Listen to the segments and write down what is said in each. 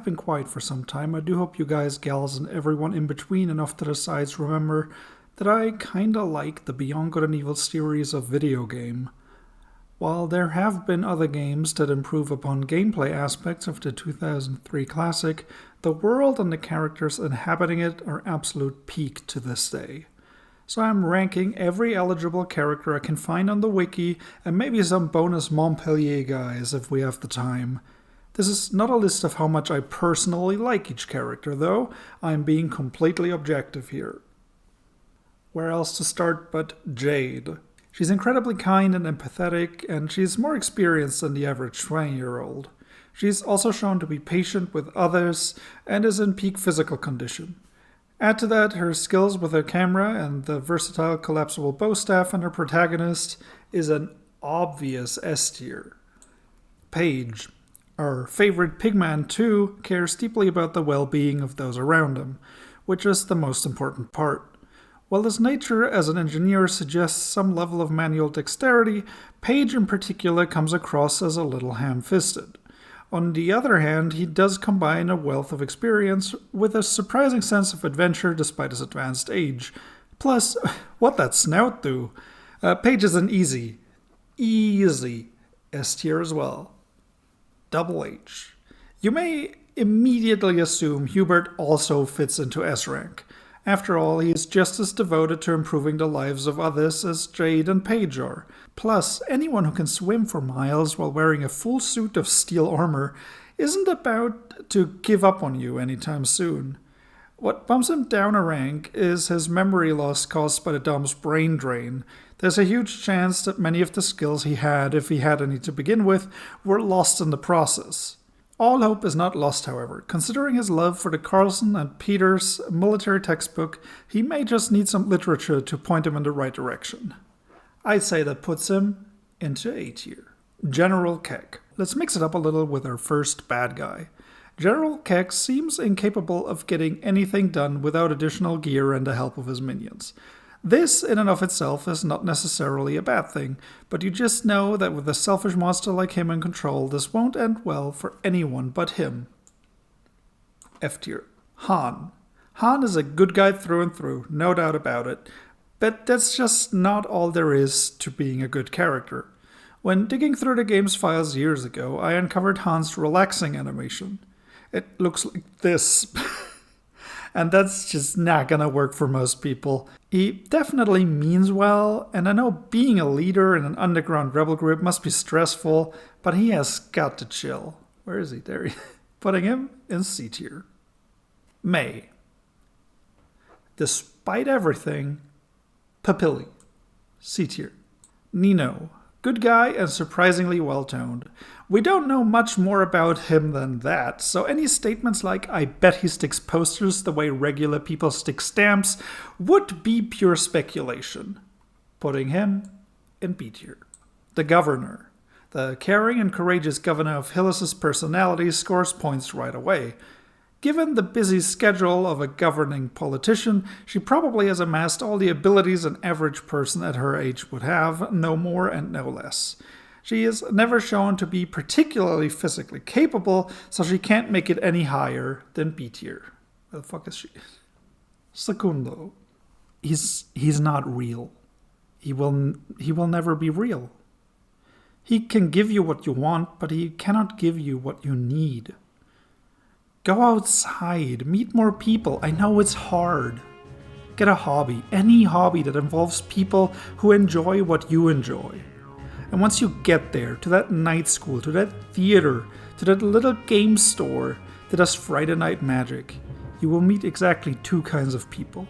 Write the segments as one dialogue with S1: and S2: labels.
S1: have been quiet for some time, I do hope you guys, gals, and everyone in between and off to the sides remember that I kinda like the Beyond Good and Evil series of video game. While there have been other games that improve upon gameplay aspects of the 2003 classic, the world and the characters inhabiting it are absolute peak to this day. So I'm ranking every eligible character I can find on the wiki and maybe some bonus Montpellier guys if we have the time. This is not a list of how much I personally like each character, though. I'm being completely objective here. Where else to start but Jade? She's incredibly kind and empathetic, and she's more experienced than the average 20-year-old. She's also shown to be patient with others and is in peak physical condition. Add to that her skills with her camera and the versatile collapsible bow staff, and her protagonist is an obvious S tier. Paige, our favorite pigman too, cares deeply about the well-being of those around him, which is the most important part. While his nature as an engineer suggests some level of manual dexterity, Paige in particular comes across as a little ham-fisted. On the other hand, he does combine a wealth of experience with a surprising sense of adventure despite his advanced age. Plus, what that snout do? Paige is an easy S tier as well. Double H. You may immediately assume Hubert also fits into S rank. After all, he is just as devoted to improving the lives of others as Jade and Paige are. Plus, anyone who can swim for miles while wearing a full suit of steel armor isn't about to give up on you anytime soon. What bumps him down a rank is his memory loss caused by the Dom's brain drain. There's a huge chance that many of the skills he had, if he had any to begin with, were lost in the process. All hope is not lost, however. Considering his love for the Carlson and Peters military textbook, he may just need some literature to point him in the right direction. I'd say that puts him into A tier. General Keck. Let's mix it up a little with our first bad guy. General Keck seems incapable of getting anything done without additional gear and the help of his minions. This, in and of itself, is not necessarily a bad thing, but you just know that with a selfish monster like him in control, this won't end well for anyone but him. F tier. Han. Han is a good guy through and through, no doubt about it, but that's just not all there is to being a good character. When digging through the game's files years ago, I uncovered Han's relaxing animation. It looks like this. And that's just not gonna work for most people. He definitely means well, and I know being a leader in an underground rebel group must be stressful, but he has got to chill. Where is he? There he is. Putting him in C tier. May. Despite everything, Papilli. C tier. Nino. Good guy and surprisingly well-toned. We don't know much more about him than that, so any statements like, I bet he sticks posters the way regular people stick stamps, would be pure speculation. Putting him in B tier. The Governor. The caring and courageous governor of Hillis' personality scores points right away. Given the busy schedule of a governing politician, she probably has amassed all the abilities an average person at her age would have, no more and no less. She is never shown to be particularly physically capable, so she can't make it any higher than B tier. Where the fuck is she? Secundo. He's not real. He will never be real. He can give you what you want, but he cannot give you what you need. Go outside, meet more people. I know it's hard. Get a hobby, any hobby that involves people who enjoy what you enjoy. And once you get there, to that night school, to that theater, to that little game store that does Friday night magic, you will meet exactly two kinds of people.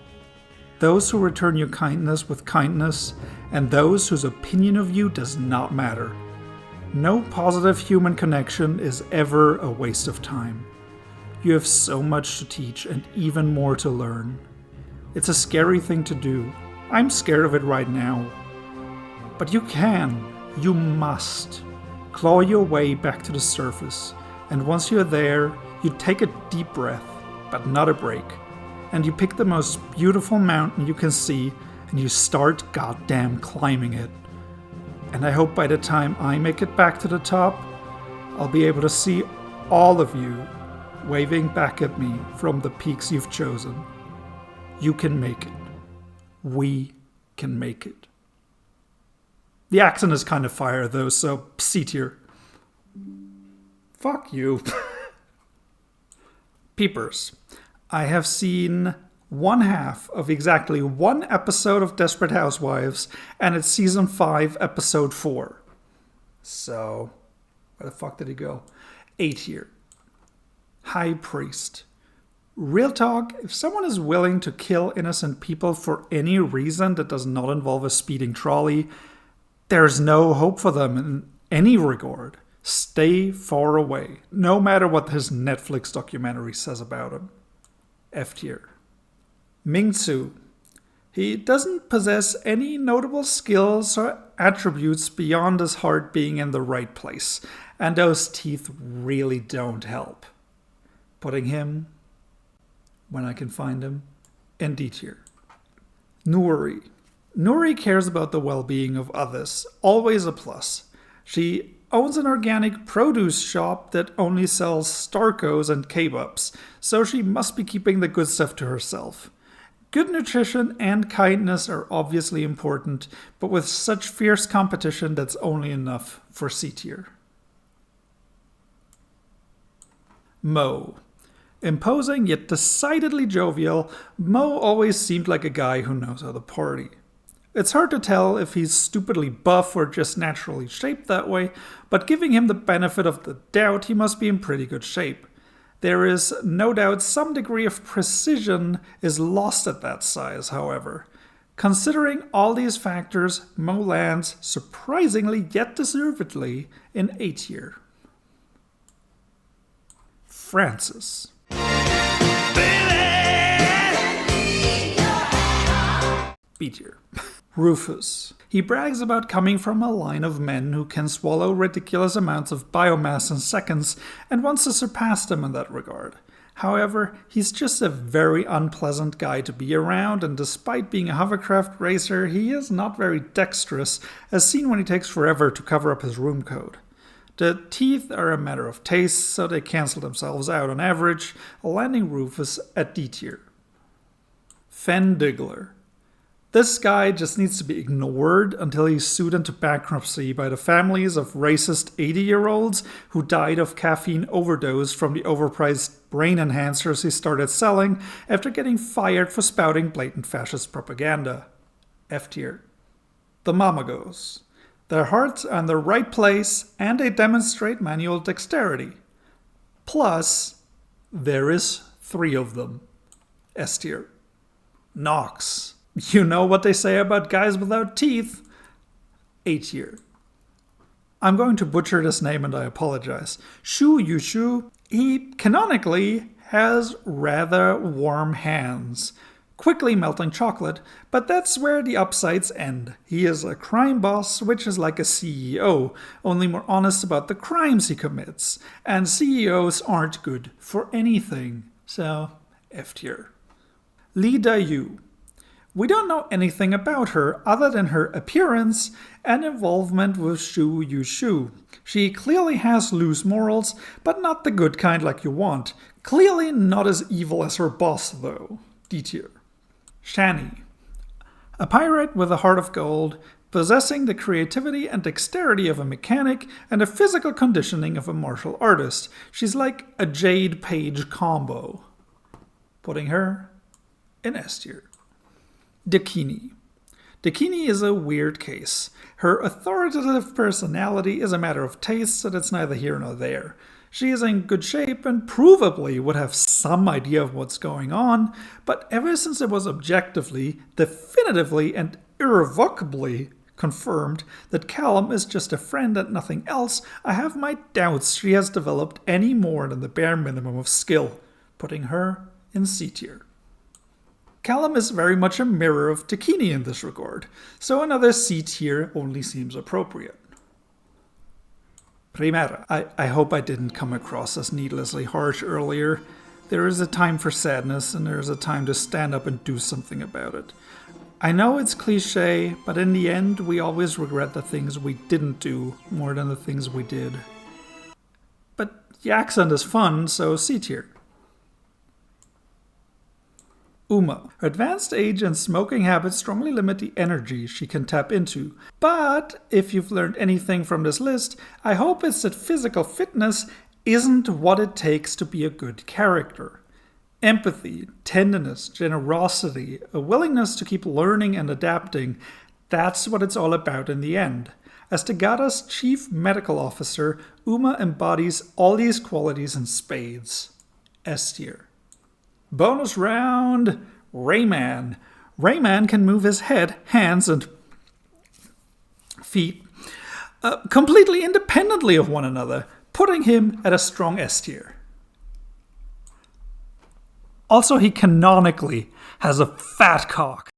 S1: Those who return your kindness with kindness, and those whose opinion of you does not matter. No positive human connection is ever a waste of time. You have so much to teach and even more to learn. It's a scary thing to do. I'm scared of it right now. But you must claw your way back to the surface. And once you're there, you take a deep breath, but not a break. And you pick the most beautiful mountain you can see and you start goddamn climbing it. And I hope by the time I make it back to the top, I'll be able to see all of you waving back at me from the peaks you've chosen. You can make it. We can make it. The accent is kind of fire though, so C tier. Fuck you. Peepers. I have seen one half of exactly one episode of Desperate Housewives, and it's season 5, episode 4. So, where the fuck did he go? A tier. High Priest. Real talk, if someone is willing to kill innocent people for any reason that does not involve a speeding trolley, there's no hope for them in any regard. Stay far away, no matter what his Netflix documentary says about him. F tier. Ming Tzu. He doesn't possess any notable skills or attributes beyond his heart being in the right place, and those teeth really don't help. Putting him, when I can find him, in D tier. Nuri. Nuri cares about the well-being of others, always a plus. She owns an organic produce shop that only sells Starkos and kebabs, so she must be keeping the good stuff to herself. Good nutrition and kindness are obviously important, but with such fierce competition, that's only enough for C tier. Mo. Imposing yet decidedly jovial, Mo always seemed like a guy who knows how to party. It's hard to tell if he's stupidly buff or just naturally shaped that way, but giving him the benefit of the doubt, he must be in pretty good shape. There is no doubt some degree of precision is lost at that size, however. Considering all these factors, Mo lands, surprisingly yet deservedly, in A tier. Francis. B tier. Rufus. He brags about coming from a line of men who can swallow ridiculous amounts of biomass in seconds and wants to surpass them in that regard. However, he's just a very unpleasant guy to be around, and despite being a hovercraft racer, he is not very dexterous, as seen when he takes forever to cover up his room code. The teeth are a matter of taste, so they cancel themselves out on average, landing Rufus at D tier. Fen Diggler. This guy just needs to be ignored until he's sued into bankruptcy by the families of racist 80-year-olds who died of caffeine overdose from the overpriced brain enhancers he started selling after getting fired for spouting blatant fascist propaganda. F tier. The Mamagos. Their hearts are in the right place and they demonstrate manual dexterity. Plus, there is 3 of them. S tier. Knox. You know what they say about guys without teeth. A tier. I'm going to butcher this name and I apologize. Shu Yushu. He canonically has rather warm hands. Quickly melting chocolate, but that's where the upsides end. He is a crime boss, which is like a CEO, only more honest about the crimes he commits. And CEOs aren't good for anything. So, F tier. Lee Da-yu. We don't know anything about her other than her appearance and involvement with Shu Yushu. She clearly has loose morals, but not the good kind like you want. Clearly not as evil as her boss, though. D tier. Shani. A pirate with a heart of gold, possessing the creativity and dexterity of a mechanic and the physical conditioning of a martial artist. She's like a Jade Page combo. Putting her in S tier. Dakini. Dakini is a weird case. Her authoritative personality is a matter of taste, so that's neither here nor there. She is in good shape and provably would have some idea of what's going on, but ever since it was objectively, definitively, and irrevocably confirmed that Callum is just a friend and nothing else, I have my doubts she has developed any more than the bare minimum of skill, putting her in C tier. Callum is very much a mirror of Dakini in this regard, so another C tier only seems appropriate. Primera. I hope I didn't come across as needlessly harsh earlier. There is a time for sadness and there is a time to stand up and do something about it. I know it's cliche, but in the end we always regret the things we didn't do more than the things we did. But The accent is fun, so C tier. Uma. Her advanced age and smoking habits strongly limit the energy she can tap into. But if you've learned anything from this list, I hope it's that physical fitness isn't what it takes to be a good character. Empathy, tenderness, generosity, a willingness to keep learning and adapting, that's what it's all about in the end. As Tagada's chief medical officer, Uma embodies all these qualities in spades. S tier. Bonus round, Rayman. Rayman can move his head, hands, and feet completely independently of one another, putting him at a strong S tier. Also, he canonically has a fat cock.